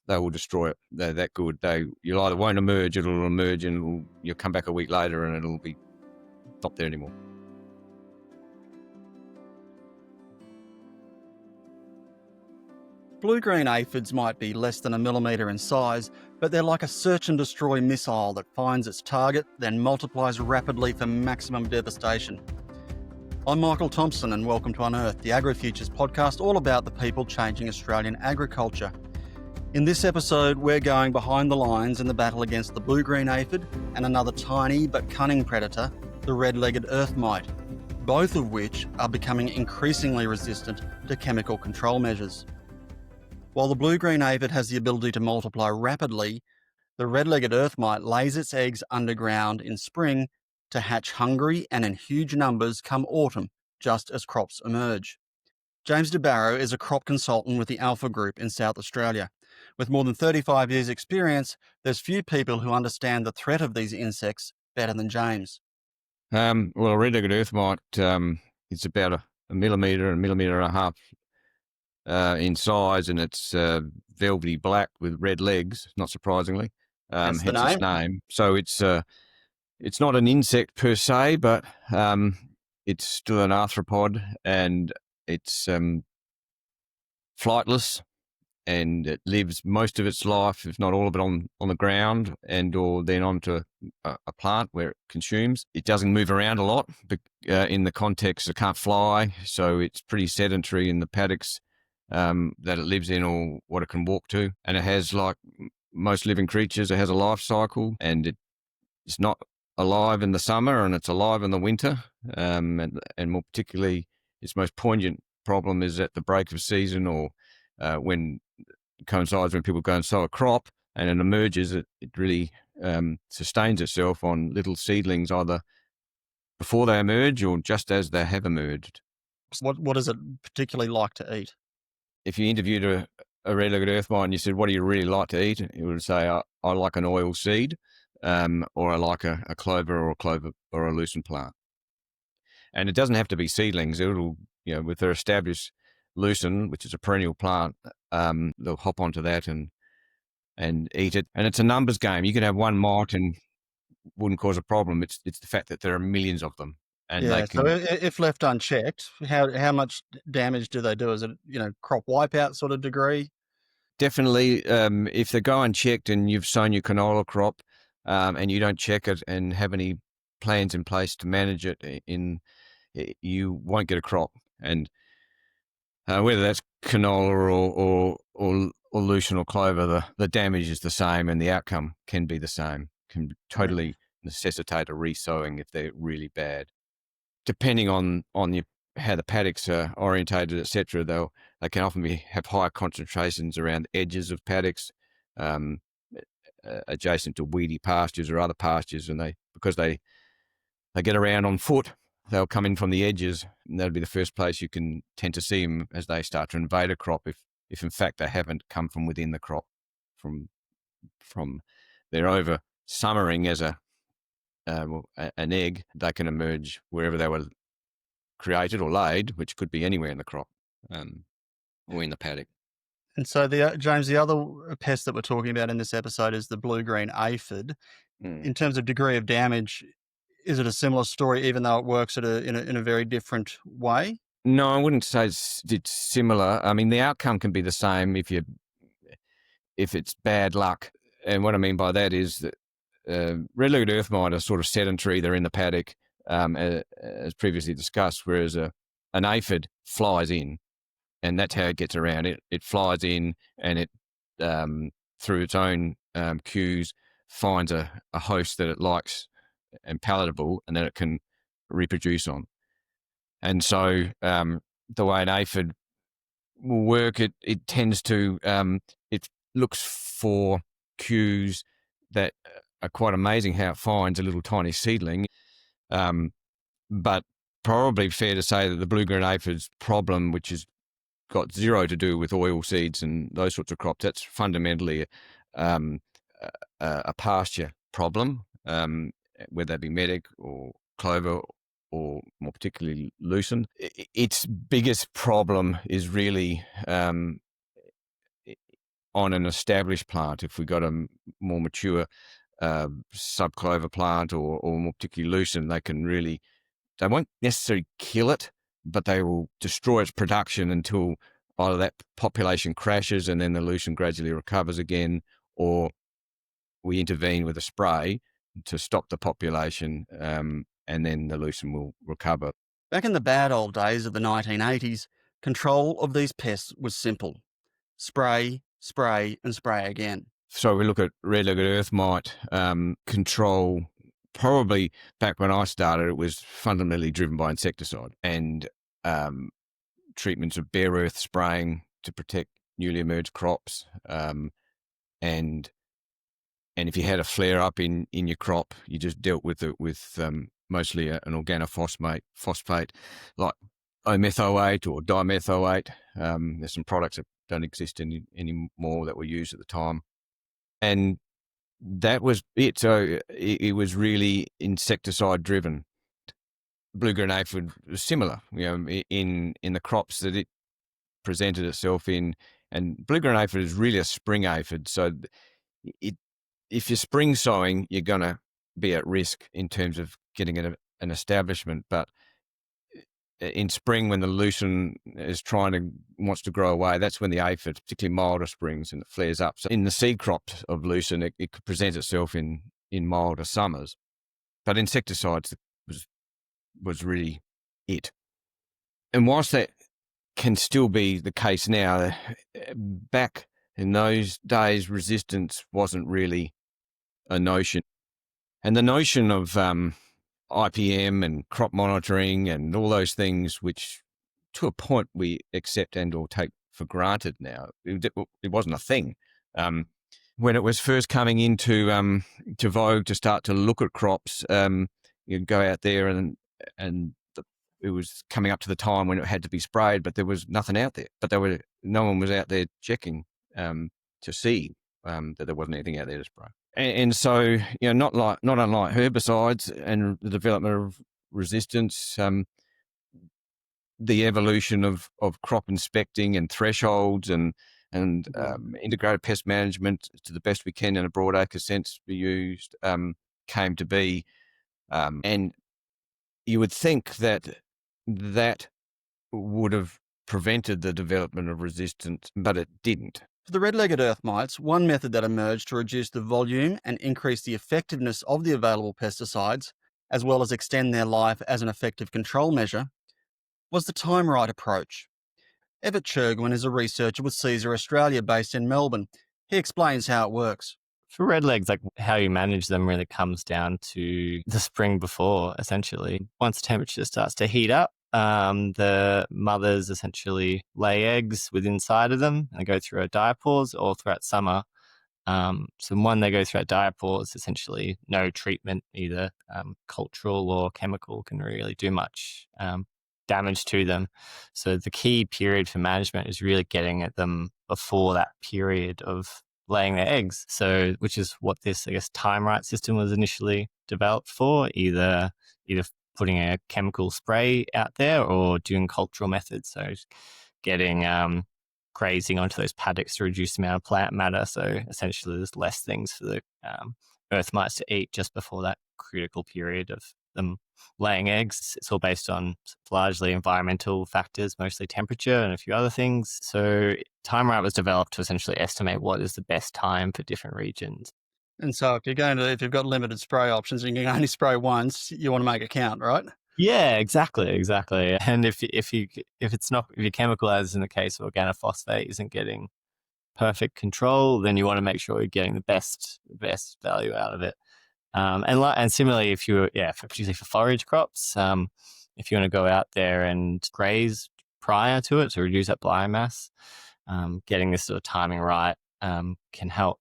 they will destroy it. They're that good. You'll either won't emerge, it'll emerge, and you'll come back a week later and it'll be not there anymore. Blue-green aphids might be less than a millimetre in size, but they're like a search-and-destroy missile that finds its target, then multiplies rapidly for maximum devastation. I'm Michael Thompson, and welcome to Unearthed, the Agri-Futures podcast all about the people changing Australian agriculture. In this episode, we're going behind the lines in the battle against the blue-green aphid and another tiny but cunning predator, the red-legged earth mite, both of which are becoming increasingly resistant to chemical control measures. While the blue-green aphid has the ability to multiply rapidly, the red-legged earth mite lays its eggs underground in spring to hatch hungry and in huge numbers come autumn, just as crops emerge. James de Barrow is a crop consultant with the Alpha Group in South Australia. With more than 35 years' experience, there's few people who understand the threat of these insects better than James. Well, a red-legged earth mite is about a millimetre and a half in size, and it's velvety black with red legs, not surprisingly. Hence the its name. name. So it's not an insect per se, but it's still an arthropod, and it's flightless, and it lives most of its life, if not all of it, on the ground and or then onto a plant where it consumes. It doesn't move around a lot, but in the context it can't fly, so it's pretty sedentary in the paddocks that it lives in or what it can walk to. And it has, like most living creatures, it has a life cycle, and it's not alive in the summer and it's alive in the winter. And more particularly, its most poignant problem is at the break of season, or when it coincides when people go and sow a crop and it emerges, it really sustains itself on little seedlings, either before they emerge or just as they have emerged. What does it particularly like to eat? If you interviewed a red-legged earth mite and you said, what do you really like to eat? It would say, I like an oil seed, or I like a clover or a lucerne plant. And it doesn't have to be seedlings. It'll, with their established lucerne, which is a perennial plant, they'll hop onto that and eat it. And it's a numbers game. You can have one mite and wouldn't cause a problem. It's the fact that there are millions of them. And Yeah, they can, so if left unchecked, how much damage do they do? Is it, crop wipeout sort of degree? definitely, if they go unchecked and you've sown your canola crop and you don't check it and have any plans in place to manage it, you won't get a crop. And whether that's canola or lucerne or clover, the damage is the same and the outcome can be the same, can totally necessitate a re-sowing if they're really bad. Depending on how the paddocks are orientated, etc., they can often have higher concentrations around the edges of paddocks, adjacent to weedy pastures or other pastures, and because they get around on foot, they'll come in from the edges, and that'll be the first place you can tend to see them as they start to invade a crop. If in fact they haven't come from within the crop, from they're over summering as an egg, they can emerge wherever they were created or laid, which could be anywhere in the crop or in the paddock. And so, James, the other pest that we're talking about in this episode is the blue-green aphid. In terms of degree of damage, is it a similar story, even though it works in a very different way? No, I wouldn't say it's similar. I mean, the outcome can be the same if it's bad luck. And what I mean by that is that red-legged earth mite are sort of sedentary. They're in the paddock, as previously discussed, whereas an aphid flies in, and that's how it gets around. It flies in, and it, through its own cues, finds a host that it likes and palatable, and that it can reproduce on. And so the way an aphid will work, it tends to, it looks for cues that are quite amazing how it finds a little tiny seedling. But probably fair to say that the blue-green aphid's problem, which has got zero to do with oil seeds and those sorts of crops, that's fundamentally a pasture problem, whether it be medic or clover or more particularly lucerne. Its biggest problem is really on an established plant. If we got a more mature subclover plant or more particularly Lucerne, they won't necessarily kill it, but they will destroy its production until either that population crashes and then the Lucerne gradually recovers again, or we intervene with a spray to stop the population, and then the Lucerne will recover. Back in the bad old days of the 1980s, control of these pests was simple: spray, spray, and spray again. So we look at red-legged earth mite control. Probably back when I started, it was fundamentally driven by insecticide and treatments of bare earth spraying to protect newly emerged crops. And if you had a flare up in your crop, you just dealt with it with mostly an organophosphate like O-methoate or dimethoate. There's some products that don't exist anymore that were used at the time. And that was it. So it was really insecticide driven. Blue-green aphid was similar, in the crops that it presented itself in. And blue-green aphid is really a spring aphid. So if you're spring sowing, you're going to be at risk in terms of getting an establishment. But in spring, when the Lucerne wants to grow away, that's when the aphid, particularly milder springs, and it flares up. So in the seed crops of Lucerne, it could present itself in milder summers. But insecticides was really it. And whilst that can still be the case now, back in those days, resistance wasn't really a notion. And the notion of IPM and crop monitoring and all those things, which to a point we accept and or take for granted now, it wasn't a thing. When it was first coming into to vogue to start to look at crops, you'd go out there and it was coming up to the time when it had to be sprayed, but there was nothing out there. But no one was out there checking to see that there wasn't anything out there to spray. And so, not unlike herbicides and the development of resistance, the evolution of crop inspecting and thresholds and integrated pest management to the best we can in a broad acre sense be used came to be. And you would think that would have prevented the development of resistance, but it didn't. For the red-legged earth mites, one method that emerged to reduce the volume and increase the effectiveness of the available pesticides, as well as extend their life as an effective control measure, was the time-right approach. Everett Churgwin is a researcher with Caesar Australia based in Melbourne. He explains how it works. For redlegs, like how you manage them really comes down to the spring before, essentially. Once the temperature starts to heat up, the mothers essentially lay eggs with inside of them and they go through a diapause all throughout summer. So when they go through a diapause, essentially no treatment, either cultural or chemical, can really do much damage to them. So the key period for management is really getting at them before that period of laying their eggs. So, which is what this, I guess, time right system was initially developed for, either putting a chemical spray out there or doing cultural methods. So getting grazing onto those paddocks to reduce the amount of plant matter. So essentially there's less things for the earth mites to eat just before that critical period of them laying eggs. It's all based on largely environmental factors, mostly temperature and a few other things. So time right was developed to essentially estimate what is the best time for different regions. And so if you've got limited spray options and you can only spray once, you want to make it count, right? Yeah, exactly. And if your chemical, as in the case of organophosphate, isn't getting perfect control, then you want to make sure you're getting the best value out of it. And similarly, particularly for forage crops, if you want to go out there and graze prior to it to reduce that biomass, getting this sort of timing right can help.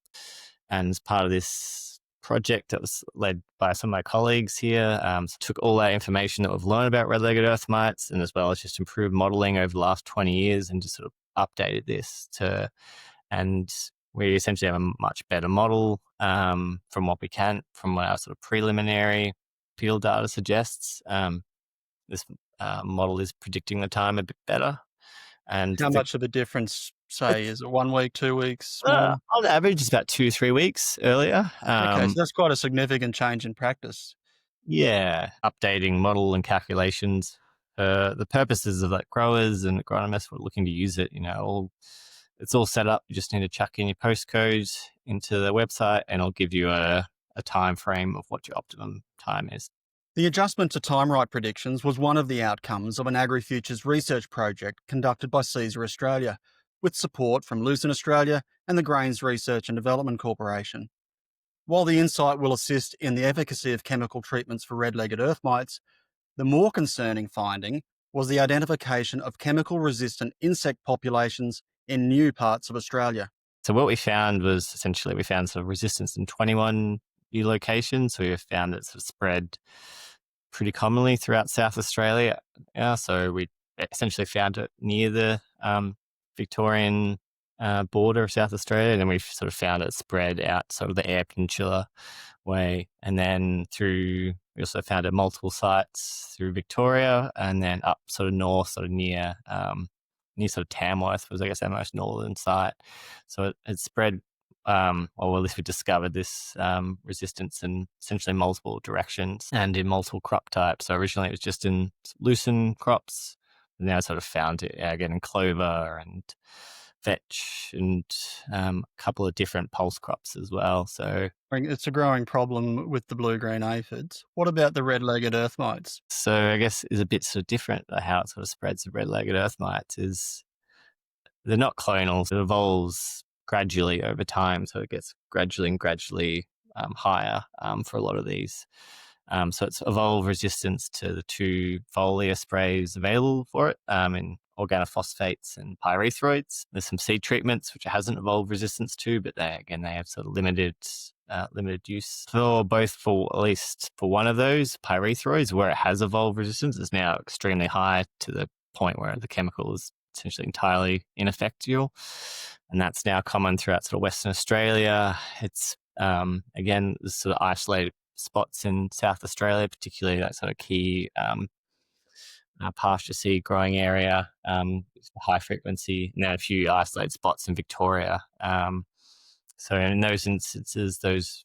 And as part of this project that was led by some of my colleagues here, took all that information that we've learned about red-legged earth mites, and as well as just improved modelling over the last 20 years, and just sort of updated this and we essentially have a much better model from what our sort of preliminary field data suggests. This model is predicting the time a bit better. And how much of a difference say? Is it 1 week, 2 weeks more? On average, it's about 2 or 3 weeks earlier. Okay, so that's quite a significant change in practice. Yeah, updating model and calculations. The purposes of like growers and agronomists who are looking to use it, it's all set up. You just need to chuck in your postcode into the website, and it'll give you a time frame of what your optimum time is. The adjustment to time right predictions was one of the outcomes of an agri-futures research project conducted by Caesar Australia, with support from Lucerne Australia and the Grains Research and Development Corporation. While the insight will assist in the efficacy of chemical treatments for red-legged earth mites, the more concerning finding was the identification of chemical-resistant insect populations in new parts of Australia. So what we found was essentially we found sort of resistance in 21 new locations. So we found it sort of spread pretty commonly throughout South Australia. Yeah, so we essentially found it near the Victorian border of South Australia, and then we've sort of found it spread out sort of the Eyre Peninsula way, and then we also found it multiple sites through Victoria, and then up sort of north, sort of near sort of Tamworth was, I guess, our most northern site. So it spread, or at least we discovered this resistance in essentially multiple directions and in multiple crop types. So originally it was just in Lucerne crops, and now I sort of found it again in clover and vetch and a couple of different pulse crops as well. So It's a growing problem with the blue-green aphids. What about the red-legged earth mites? I guess is a bit sort of different how it sort of spreads. The red-legged earth mites is they're not clonal. It evolves gradually over time, so it gets gradually higher for a lot of these. So it's evolved resistance to the two foliar sprays available for it in organophosphates and pyrethroids. There's some seed treatments which it hasn't evolved resistance to, but they have sort of limited use for at least for one of those pyrethroids where it has evolved resistance is now extremely high to the point where the chemical is essentially entirely ineffectual, and that's now common throughout sort of Western Australia. It's again sort of isolated spots in South Australia, particularly that sort of key pasture seed growing area, high frequency, and then a few isolated spots in Victoria. So in those instances, those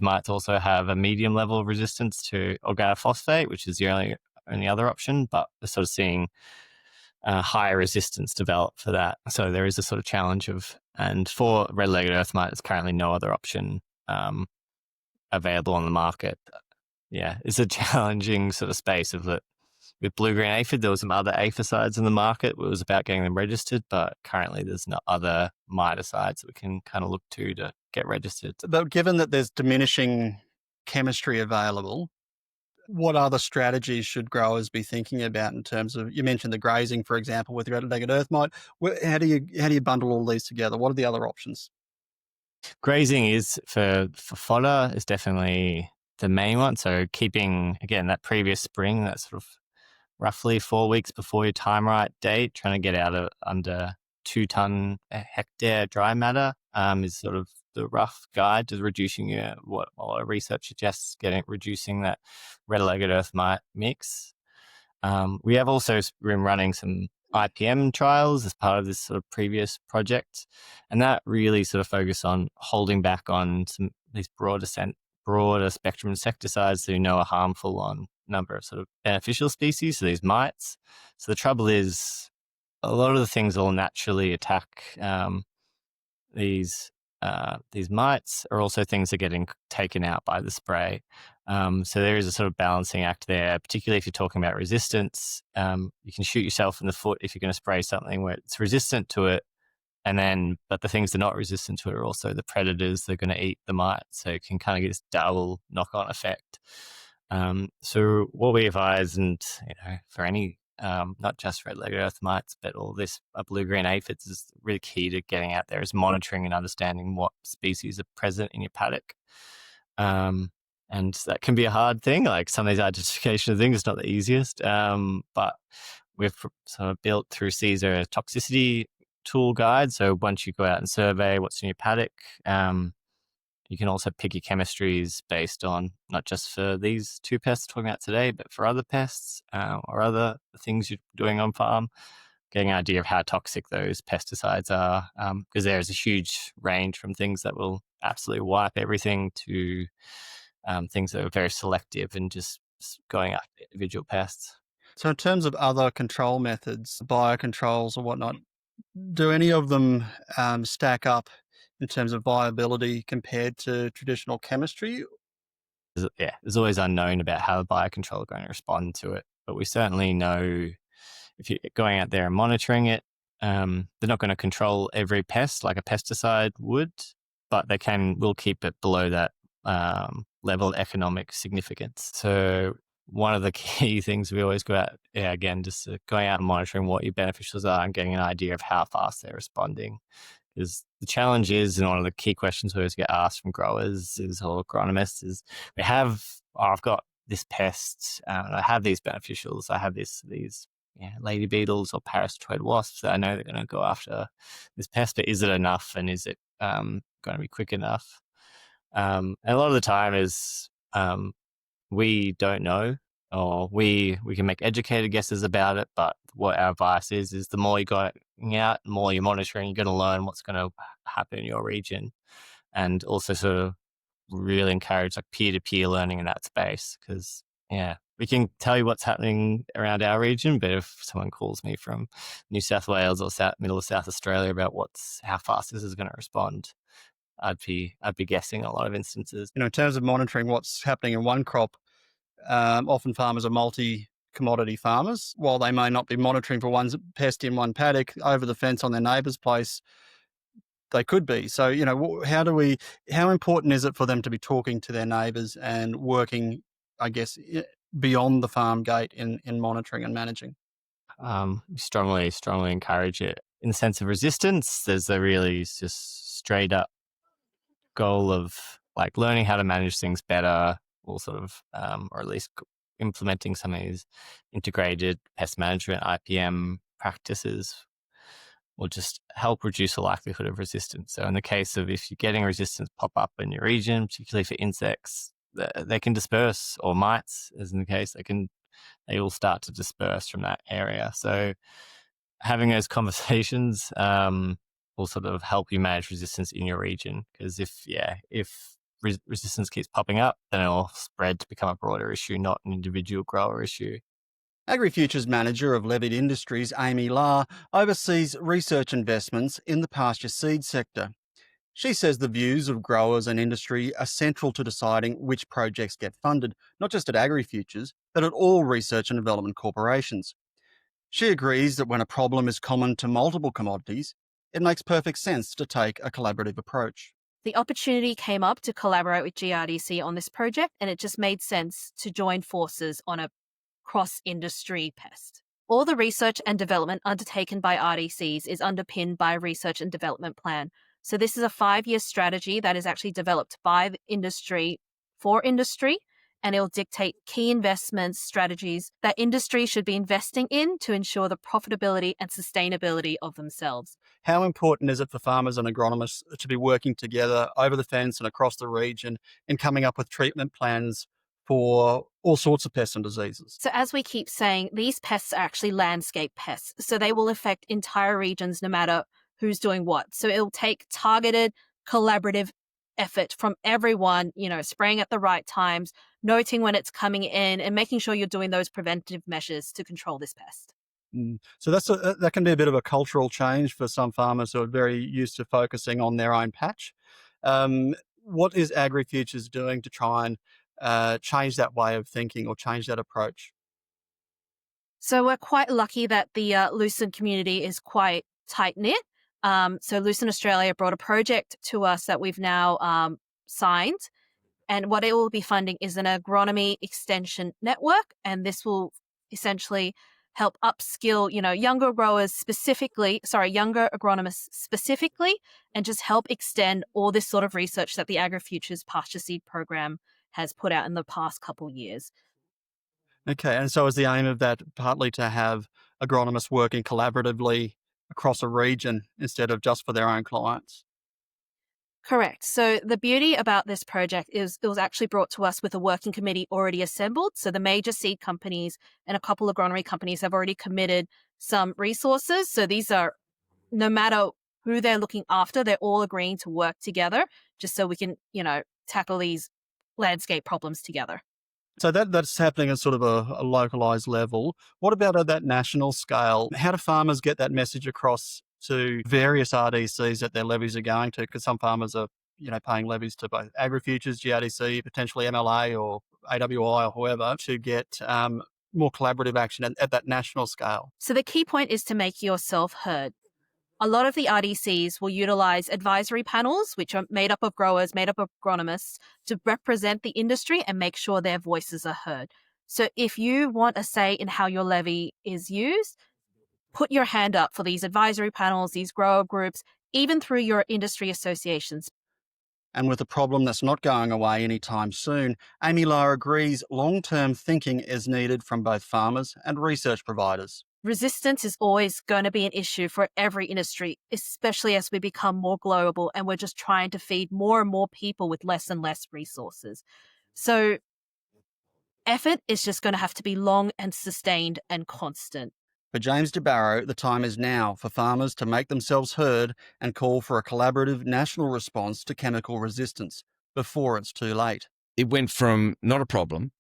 mites also have a medium level of resistance to organophosphate, which is the only other option, but we're sort of seeing higher resistance develop for that. So there is a sort of challenge and for red-legged earth mite, there's currently no other option available on the market. Yeah, it's a challenging sort of space of it. With blue-green aphid, there was some other aphicides in the market. It was about getting them registered, but currently there's no other miticides that we can kind of look to get registered. But given that there's diminishing chemistry available, what other strategies should growers be thinking about in terms of, you mentioned the grazing, for example, with red-legged earth mite. How do you bundle all these together? What are the other options? Grazing is for fodder is definitely the main one. So keeping, again, that previous spring, that sort of roughly 4 weeks before your time right date, trying to get out of under 2 ton a hectare dry matter is sort of the rough guide to reducing what our research suggests, reducing that red-legged earth mite mix. We have also been running some IPM trials as part of this sort of previous project, and that really sort of focus on holding back on some these broader spectrum insecticides that we know are harmful on a number of sort of beneficial species, so these mites. So the trouble is a lot of the things that will naturally attack these mites are also things that are getting taken out by the spray. So there is a sort of balancing act there, particularly if you're talking about resistance. You can shoot yourself in the foot if you're going to spray something where it's resistant to it, but the things that are not resistant to it are also the predators that are going to eat the mite. So it can kind of get this double knock-on effect. So what we advise, and for any not just red-legged earth mites, but all this blue-green aphids is really key to getting out there is monitoring and understanding what species are present in your paddock. And that can be a hard thing. Like some of these identification things, it's not the easiest. But we've sort of built through Caesar a toxicity tool guide. So once you go out and survey what's in your paddock, you can also pick your chemistries based on not just for these 2 pests we're talking about today, but for other pests or other things you're doing on farm. getting an idea of how toxic those pesticides are, because there's a huge range from things that will absolutely wipe everything to things that are very selective and just going after individual pests. So, in terms of other control methods, biocontrols or whatnot, do any of them stack up in terms of viability compared to traditional chemistry? There's always unknown about how the biocontrol are going to respond to it, but we certainly know if you're going out there and monitoring it, they're not going to control every pest like a pesticide would, but will keep it below that level of economic significance. So one of the key things we always go out, again, just going out and monitoring what your beneficials are and getting an idea of how fast they're responding. Because the challenge is, and one of the key questions we always get asked from growers or agronomists is, I've got this pest, and I have these beneficials, I have these lady beetles or parasitoid wasps that I know they're going to go after this pest, but is it enough, and is it going to be quick enough? And a lot of the time is we don't know, or we can make educated guesses about it, but what our advice is the more you got out, the more you're monitoring, you're going to learn what's going to happen in your region, and also sort of really encourage like peer-to-peer learning in that space, because we can tell you what's happening around our region, but if someone calls me from New South Wales or middle of South Australia about how fast this is going to respond, I'd be guessing a lot of instances. In terms of monitoring what's happening in one crop, often farmers are multi-commodity farmers. While they may not be monitoring for one pest in one paddock, over the fence on their neighbour's place, they could be. So, how important is it for them to be talking to their neighbours and working, I guess, beyond the farm gate in monitoring and managing? Strongly encourage it. In the sense of resistance, there's a really just straight up goal of like learning how to manage things better, or sort of, or at least implementing some of these integrated pest management IPM practices will just help reduce the likelihood of resistance. So in the case of if you're getting resistance pop up in your region, particularly for insects, they can disperse, or mites, as in the case, they will start to disperse from that area. So having those conversations will sort of help you manage resistance in your region, because if resistance keeps popping up, then it will spread to become a broader issue, not an individual grower issue. AgriFutures Manager of Levitt Industries, Amy La, oversees research investments in the pasture seed sector. She says the views of growers and industry are central to deciding which projects get funded, not just at AgriFutures, but at all research and development corporations. She agrees that when a problem is common to multiple commodities, it makes perfect sense to take a collaborative approach. The opportunity came up to collaborate with GRDC on this project, and it just made sense to join forces on a cross-industry pest. All the research and development undertaken by RDCs is underpinned by a research and development plan. So this is a 5-year strategy that is actually developed by the industry for industry, and it'll dictate key investments, strategies that industry should be investing in to ensure the profitability and sustainability of themselves. How important is it for farmers and agronomists to be working together over the fence and across the region in coming up with treatment plans for all sorts of pests and diseases? So as we keep saying, these pests are actually landscape pests. So they will affect entire regions no matter who's doing what. So it'll take targeted, collaborative effort from everyone, spraying at the right times, noting when it's coming in, and making sure you're doing those preventive measures to control this pest. So that can be a bit of a cultural change for some farmers who are very used to focusing on their own patch. What is AgriFutures doing to try and change that way of thinking or change that approach? So we're quite lucky that the Lucerne community is quite tight-knit. So Lucerne Australia brought a project to us that we've now signed. And what it will be funding is an agronomy extension network. And this will essentially help upskill, younger agronomists specifically, and just help extend all this sort of research that the AgriFutures Pasture Seed Program has put out in the past couple of years. Okay, and so is the aim of that partly to have agronomists working collaboratively across a region instead of just for their own clients? Correct. So the beauty about this project is it was actually brought to us with a working committee already assembled. So the major seed companies and a couple of agronomy companies have already committed some resources. So these are, no matter who they're looking after, they're all agreeing to work together just so we can, tackle these landscape problems together. So that's happening at sort of a localized level. What about at that national scale? How do farmers get that message across to various RDCs that their levies are going to? Because some farmers are, paying levies to both AgriFutures, GRDC, potentially MLA or AWI or whoever to get more collaborative action at that national scale. So the key point is to make yourself heard. A lot of the RDCs will utilize advisory panels, which are made up of growers, made up of agronomists, to represent the industry and make sure their voices are heard. So if you want a say in how your levy is used, put your hand up for these advisory panels, these grower groups, even through your industry associations. And with a problem that's not going away anytime soon, Amy Lowe agrees long-term thinking is needed from both farmers and research providers. Resistance is always going to be an issue for every industry, especially as we become more global and we're just trying to feed more and more people with less and less resources. So effort is just going to have to be long and sustained and constant. For James DeBarrow, the time is now for farmers to make themselves heard and call for a collaborative national response to chemical resistance before it's too late. It went from not a problem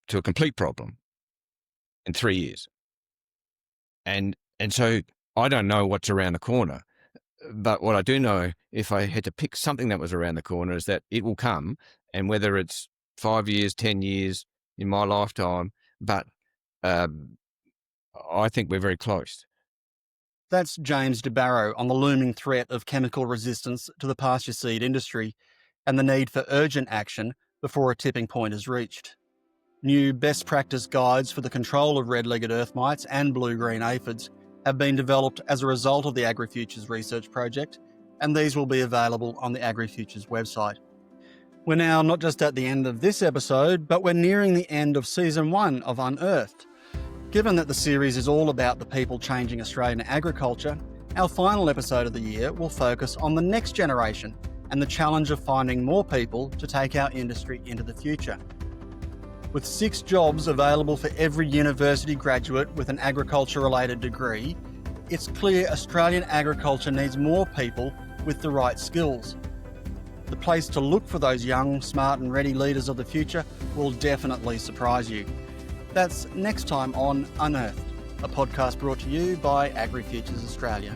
to a complete problem in 3 years. And so I don't know what's around the corner, but what I do know, if I had to pick something that was around the corner, is that it will come, and whether it's 5 years, 10 years in my lifetime, but I think we're very close. That's James DeBarrow on the looming threat of chemical resistance to the pasture seed industry and the need for urgent action before a tipping point is reached. New best practice guides for the control of red-legged earth mites and blue-green aphids have been developed as a result of the AgriFutures research project, and these will be available on the AgriFutures website. We're now not just at the end of this episode, but we're nearing the end of Season 1 of Unearthed. Given that the series is all about the people changing Australian agriculture, our final episode of the year will focus on the next generation and the challenge of finding more people to take our industry into the future. With 6 jobs available for every university graduate with an agriculture-related degree, it's clear Australian agriculture needs more people with the right skills. The place to look for those young, smart and ready leaders of the future will definitely surprise you. That's next time on Unearthed, a podcast brought to you by AgriFutures Australia.